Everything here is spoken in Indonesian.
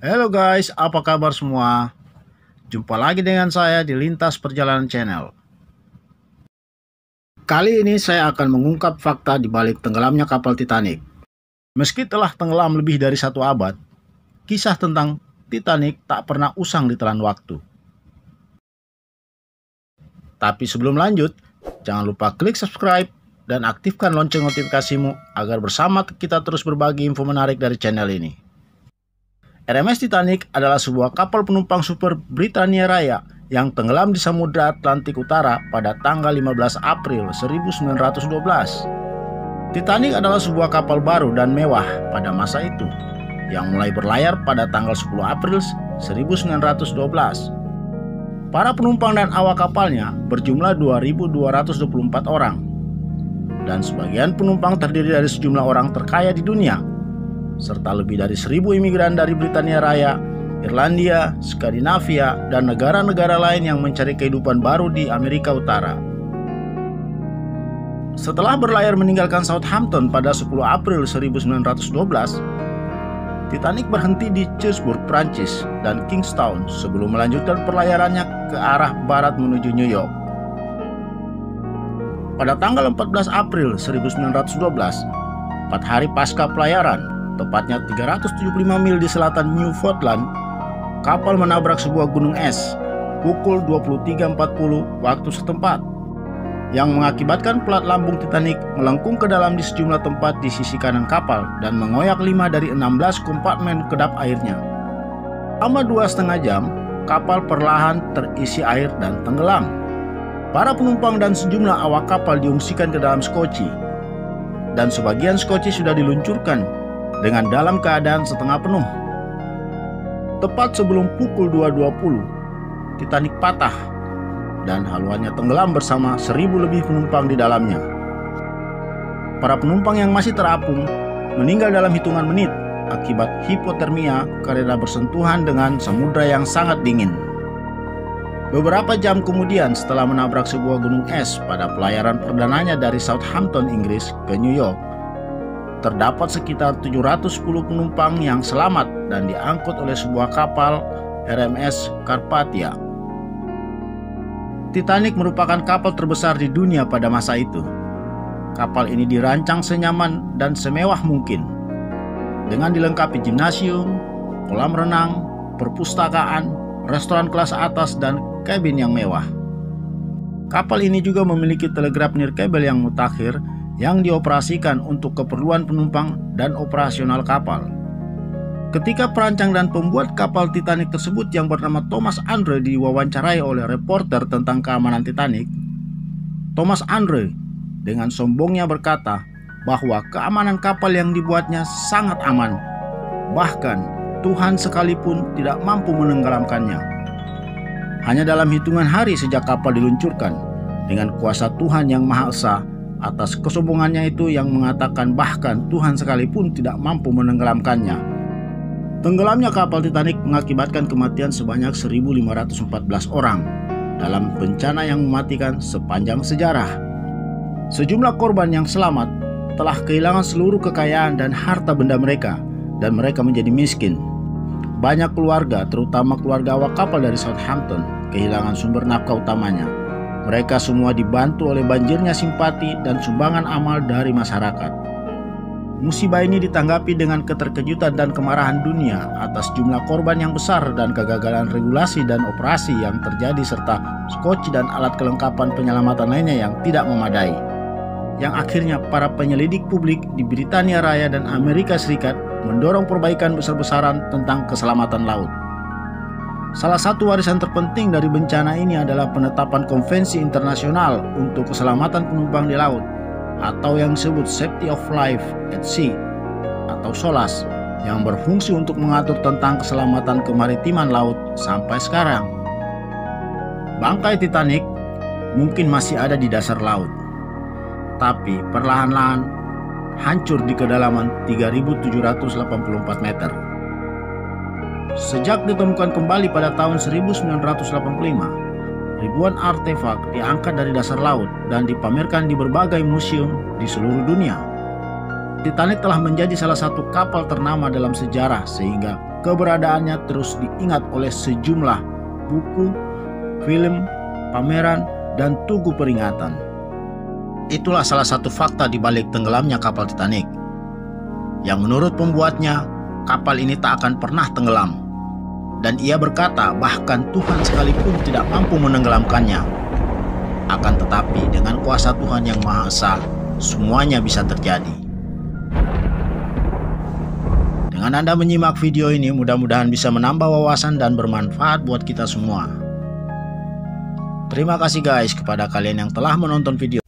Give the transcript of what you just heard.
Halo guys, apa kabar semua? Jumpa lagi dengan saya di Lintas Perjalanan Channel. Kali ini saya akan mengungkap fakta di balik tenggelamnya kapal Titanic. Meski telah tenggelam lebih dari 1 abad, kisah tentang Titanic tak pernah usang ditelan waktu. Tapi sebelum lanjut, jangan lupa klik subscribe dan aktifkan lonceng notifikasimu agar bersama kita terus berbagi info menarik dari channel ini. RMS Titanic adalah sebuah kapal penumpang super Britania Raya yang tenggelam di Samudra Atlantik Utara pada tanggal 15 April 1912. Titanic adalah sebuah kapal baru dan mewah pada masa itu, yang mulai berlayar pada tanggal 10 April 1912. Para penumpang dan awak kapalnya berjumlah 2.224 orang. Dan sebagian penumpang terdiri dari sejumlah orang terkaya di dunia, serta lebih dari 1.000 imigran dari Britania Raya, Irlandia, Skandinavia, dan negara-negara lain yang mencari kehidupan baru di Amerika Utara. Setelah berlayar meninggalkan Southampton pada 10 April 1912, Titanic berhenti di Cherbourg, Prancis, dan Kingstown sebelum melanjutkan perlayarannya ke arah barat menuju New York. Pada tanggal 14 April 1912, 4 hari pasca pelayaran, tepatnya 375 mil di selatan Newfoundland, kapal menabrak sebuah gunung es pukul 23.40 waktu setempat, yang mengakibatkan pelat lambung Titanic melengkung ke dalam di sejumlah tempat di sisi kanan kapal dan mengoyak 5 dari 16 kompartemen kedap airnya. Selama 2,5 jam, kapal perlahan terisi air dan tenggelam. Para penumpang dan sejumlah awak kapal diungsikan ke dalam skoci, dan sebagian skoci sudah diluncurkan dengan dalam keadaan setengah penuh. Tepat sebelum pukul 2.20, Titanic patah dan haluannya tenggelam bersama 1.000 lebih penumpang di dalamnya. Para penumpang yang masih terapung meninggal dalam hitungan menit akibat hipotermia karena bersentuhan dengan samudra yang sangat dingin. Beberapa jam kemudian, setelah menabrak sebuah gunung es pada pelayaran perdananya dari Southampton, Inggris ke New York, terdapat sekitar 710 penumpang yang selamat dan diangkut oleh sebuah kapal RMS Carpathia. Titanic merupakan kapal terbesar di dunia pada masa itu. Kapal ini dirancang senyaman dan semewah mungkin, dengan dilengkapi gimnasium, kolam renang, perpustakaan, restoran kelas atas, dan kabin yang mewah. Kapal ini juga memiliki telegraf nirkabel yang mutakhir yang dioperasikan untuk keperluan penumpang dan operasional kapal. Ketika perancang dan pembuat kapal Titanic tersebut yang bernama Thomas Andre diwawancarai oleh reporter tentang keamanan Titanic, Thomas Andre dengan sombongnya berkata bahwa keamanan kapal yang dibuatnya sangat aman, bahkan Tuhan sekalipun tidak mampu menenggelamkannya. Hanya dalam hitungan hari sejak kapal diluncurkan, dengan kuasa Tuhan yang Maha Esa atas kesombongannya itu yang mengatakan bahkan Tuhan sekalipun tidak mampu menenggelamkannya. Tenggelamnya kapal Titanic mengakibatkan kematian sebanyak 1.514 orang dalam bencana yang mematikan sepanjang sejarah. Sejumlah korban yang selamat telah kehilangan seluruh kekayaan dan harta benda mereka, dan mereka menjadi miskin. Banyak keluarga, terutama keluarga awak kapal dari Southampton, kehilangan sumber nafkah utamanya. Mereka semua dibantu oleh banjirnya simpati dan sumbangan amal dari masyarakat. Musibah ini ditanggapi dengan keterkejutan dan kemarahan dunia atas jumlah korban yang besar dan kegagalan regulasi dan operasi yang terjadi, serta skoci dan alat kelengkapan penyelamatan lainnya yang tidak memadai, yang akhirnya para penyelidik publik di Britania Raya dan Amerika Serikat mendorong perbaikan besar-besaran tentang keselamatan laut. Salah satu warisan terpenting dari bencana ini adalah penetapan Konvensi Internasional untuk Keselamatan Penumpang di Laut, atau yang disebut Safety of Life at Sea atau SOLAS, yang berfungsi untuk mengatur tentang keselamatan kemaritiman laut sampai sekarang. Bangkai Titanic mungkin masih ada di dasar laut, tapi perlahan-lahan hancur di kedalaman 3.784 meter. Sejak ditemukan kembali pada tahun 1985, ribuan artefak diangkat dari dasar laut dan dipamerkan di berbagai museum di seluruh dunia. Titanic telah menjadi salah satu kapal ternama dalam sejarah, sehingga keberadaannya terus diingat oleh sejumlah buku, film, pameran, dan tugu peringatan. Itulah salah satu fakta di balik tenggelamnya kapal Titanic, yang menurut pembuatnya, kapal ini tak akan pernah tenggelam. Dan ia berkata bahkan Tuhan sekalipun tidak mampu menenggelamkannya. Akan tetapi dengan kuasa Tuhan yang Maha Esa, semuanya bisa terjadi. Dengan Anda menyimak video ini, mudah-mudahan bisa menambah wawasan dan bermanfaat buat kita semua. Terima kasih guys kepada kalian yang telah menonton video